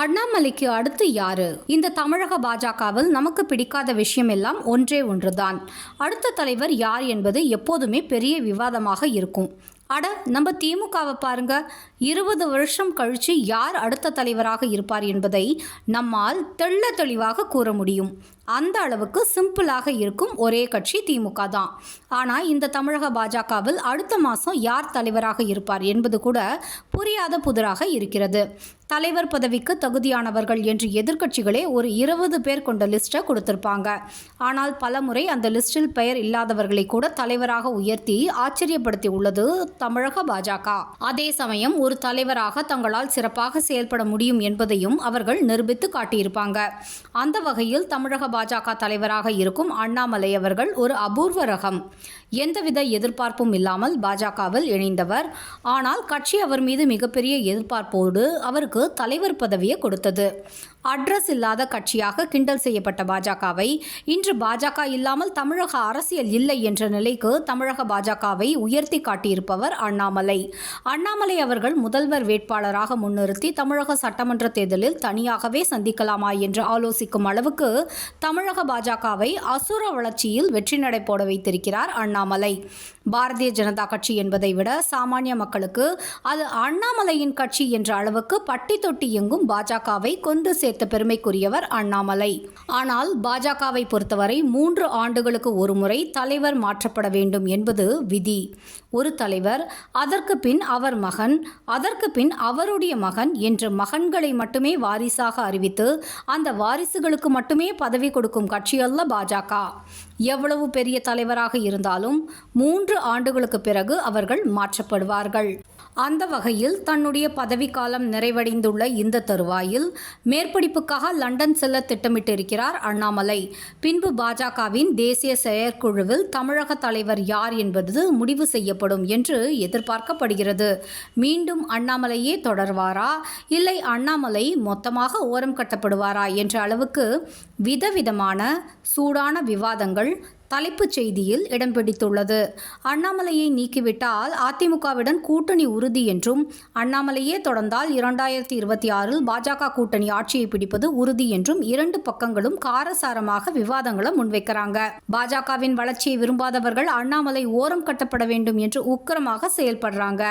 அண்ணாமலைக்கு அடுத்து யாரு? இந்த தமிழக பாஜகவில் நமக்கு பிடிக்காத விஷயம் எல்லாம் ஒன்றே ஒன்றுதான். அடுத்த தலைவர் யார் என்பது எப்போதுமே பெரிய விவாதமாக இருக்கும். அட, நம்ம திமுகவை பாருங்க. 20 வருஷம் கழிச்சு யார் அடுத்த தலைவராக இருப்பார் என்பதை நம்மால் தெள்ள தெளிவாக கூற முடியும். அந்த அளவுக்கு சிம்பிளாக இருக்கும் ஒரே கட்சி திமுக தான். ஆனால் இந்த தமிழக பாஜகவில் அடுத்த மாதம் யார் தலைவராக இருப்பார் என்பது கூட புரியாத புதிராக இருக்கிறது. தலைவர் பதவிக்கு தகுதியானவர்கள் என்று எதிர்க்கட்சிகளே ஒரு 20 பேர் கொண்ட லிஸ்ட்டை கொடுத்திருப்பாங்க. ஆனால் பலமுறை அந்த லிஸ்டில் பெயர் இல்லாதவர்களை கூட தலைவராக உயர்த்தி ஆச்சரியப்படுத்தி உள்ளது தமிழக பாஜக. அதே சமயம் ஒரு தலைவராக தங்களால் சிறப்பாக செயல்பட முடியும் என்பதையும் அவர்கள் நிரூபித்து காட்டியிருப்பாங்க. அந்த வகையில் தமிழக பாஜக தலைவராக இருக்கும் அண்ணாமலை அவர்கள் ஒரு அபூர்வ ரகம். எந்தவித எதிர்பார்ப்பும் இல்லாமல் பாஜகவில் இணைந்தவர். ஆனால் கட்சி அவர் மீது மிகப்பெரிய எதிர்பார்ப்போடு அவருக்கு தலைவர் பதவியை கொடுத்தது. அட்ரஸ் இல்லாத கட்சியாக கிண்டல் செய்யப்பட்ட பாஜகவை இன்று பாஜக இல்லாமல் தமிழக அரசியல் இல்லை என்ற நிலைக்கு தமிழக பாஜகவை உயர்த்தி காட்டியிருப்பவர் அண்ணாமலை. அண்ணாமலை அவர்கள் முதல்வர் வேட்பாளராக முன்னிறுத்தி தமிழக சட்டமன்ற தேர்தலில் தனியாகவே சந்திக்கலாமா என்று ஆலோசிக்கும் அளவுக்கு தமிழக பாஜகவை அசுர வளர்ச்சியில் வெற்றி நடை போட வைத்திருக்கிறார் அண்ணாமலை. பாரதிய ஜனதா கட்சி என்பதை விட சாமானிய மக்களுக்கு அது அண்ணாமலையின் கட்சி என்ற அளவுக்கு பட்டி தொட்டி எங்கும் பாஜகவை கொண்டு சேர்த்த பெருமைக்குரியவர் அண்ணாமலை. ஆனால் பாஜகவை பொறுத்தவரை 3 ஆண்டுகளுக்கு ஒரு முறை தலைவர் மாற்றப்பட வேண்டும் என்பது விதி. ஒரு தலைவர், அதற்கு பின் அவர் மகன், அதற்கு பின் அவருடைய மகன் என்று மகன்களை மட்டுமே வாரிசாக அறிவித்து அந்த வாரிசுகளுக்கு மட்டுமே பதவி கொடுக்கும் கட்சியல்ல பாஜக. எவ்வளவு பெரிய தலைவராக இருந்தாலும் 3 ஆண்டுகளுக்கு பிறகு அவர்கள் மாற்றப்படுவார்கள். அந்த வகையில் தன்னுடைய பதவிக்காலம் நிறைவடைந்துள்ள இந்த தருவாயில் மேற்படிப்புக்காக லண்டன் செல்ல திட்டமிட்டிருக்கிறார் அண்ணாமலை. பின்பு பாஜகவின் தேசிய செயற்குழுவில் தமிழக தலைவர் யார் என்பது முடிவு செய்யப்படும் என்று எதிர்பார்க்கப்படுகிறது. மீண்டும் அண்ணாமலையே தொடர்வாரா, இல்லை அண்ணாமலை மொத்தமாக ஓரம் கட்டப்படுவாரா என்ற அளவுக்கு விதவிதமான சூடான விவாதங்கள் தலைப்புச் செய்தியில் இடம் பிடித்துள்ளது. அண்ணாமலையை நீக்கிவிட்டால் அதிமுகவுடன் கூட்டணி உறுதி என்றும், அண்ணாமலையே தொடர்ந்தால் 2026 பாஜக கூட்டணி ஆட்சியை பிடிப்பது உறுதி என்றும் 2 பக்கங்களும் காரசாரமாக விவாதங்களை முன்வைக்கிறாங்க. பாஜகவின் வளர்ச்சியை விரும்பாதவர்கள் அண்ணாமலை ஓரம் கட்டப்பட வேண்டும் என்று உக்கிரமாக செயல்படுறாங்க.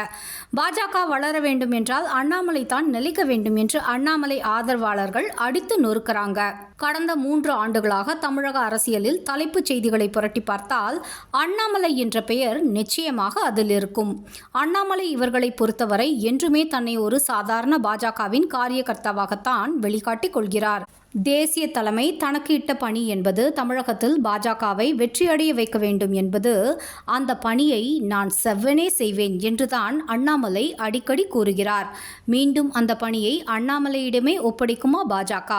பாஜக வளர வேண்டும் என்றால் அண்ணாமலை தான் நிலைக்க வேண்டும் என்று அண்ணாமலை ஆதரவாளர்கள் அடித்து நொறுக்கிறாங்க. கடந்த 3 ஆண்டுகளாக தமிழக அரசியலில் தலைப்புச் செய்திகளை புரட்டி பார்த்தால் அண்ணாமலை என்ற பெயர் நிச்சயமாக அதில் இருக்கும். அண்ணாமலை இவர்களை பொறுத்தவரை என்றுமே தன்னை ஒரு சாதாரண பாஜகவின் காரியகர்த்தாவாகத்தான் வெளிக்காட்டிக் கொள்கிறார். தேசிய தலைமை தனக்கு இட்ட பணி என்பது தமிழகத்தில் பாஜகவை வெற்றியடைய வைக்க வேண்டும் என்பது. அந்த பணியை நான் செவ்வனே செய்வேன் என்றுதான் அண்ணாமலை அடிக்கடி கூறுகிறார். மீண்டும் அந்த பணியை அண்ணாமலையிடமே ஒப்படைக்குமா பாஜக?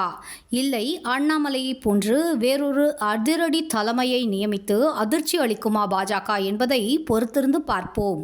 இல்லை, அண்ணாமலையை போன்று வேறொரு அதிரடி தலைமையை நியமித்து அதிர்ச்சி அளிக்குமா பாஜக என்பதை பொறுத்திருந்து பார்ப்போம்.